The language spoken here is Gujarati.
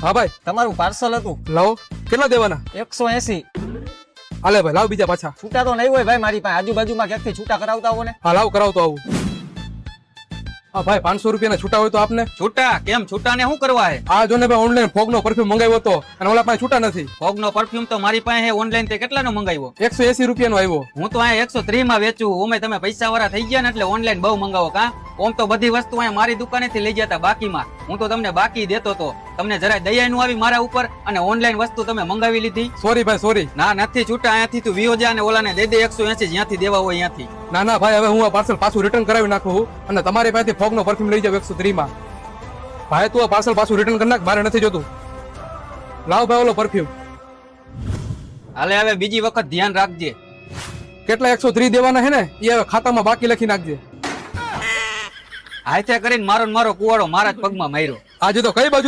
હા ભાઈ તમારું પાર્સલ હતું લાવો કેટલા દેવાના 180. હાલે ભાઈ લાવ બીજા પાછા છૂટા તો નહીં હોય ભાઈ મારી પાસે, આજુબાજુમાં ક્યાંકથી છૂટા કરાવતા હો ને. હા લાવ કરાવતો આવું હા ભાઈ 500 રૂપિયાના છૂટા હોય તો આપને છૂટા કેમ? છૂટા ને શું કરવા હે? આ જો ને ભાઈ ઓનલાઈન ફોગ નો પરફ્યુમ મંગાવ્યો હતો અને ઓલા પાસે છૂટા નથી. ફોગ નો પરફ્યુમ તો મારી પાસે ઓનલાઈન તે કેટલાનો મંગાવ્યો? 180 રૂપિયાનો આવ્યો. હું તો અહીંયા 130 માં વેચું. ઓમે તમે પૈસા વાળા થઈ ગયા ને એટલે ઓનલાઈન બહુ મંગાવો કા? ઓમ તો બધી વસ્તુ અહીંયા મારી દુકાનેથી લઈ જતા બાકીમાં. હું તો તમને બાકી દેતો તો. તમને જરાય દયા નું આવી મારા ઉપર અને ઓનલાઈન વસ્તુ તમે મંગાવી લીધી. સોરી ભાઈ સોરી. ના નથી છૂટા. અહીંયાથી તું વિયો જા અને ઓલાને દે દે 180 જ્યાંથી દેવા હોય ત્યાંથી. ના ના ભાઈ હવે હું આ પાર્સલ પાછું રિટર્ન કરાવી નાખું અને તમારી પાસેથી ફોગ નો પરફ્યુમ લઈ જાવ 130 માં. ભાઈ તું આ પાર્સલ પાછું રિટર્ન કરી નાખ, મારે નથી જોતું. લાવ ભાઈ ઓલો પરફ્યુમ. હાલે હવે બીજી વખત ધ્યાન રાખજે. કેટલા 130 દેવાના હે ને એ હવે ખાતામાં બાકી લખી નાખજે. હાથે કરીને મારો ને મારો કુવાડો મારા જ પગમાં માર્યો. આજે તો કઈ બાજુ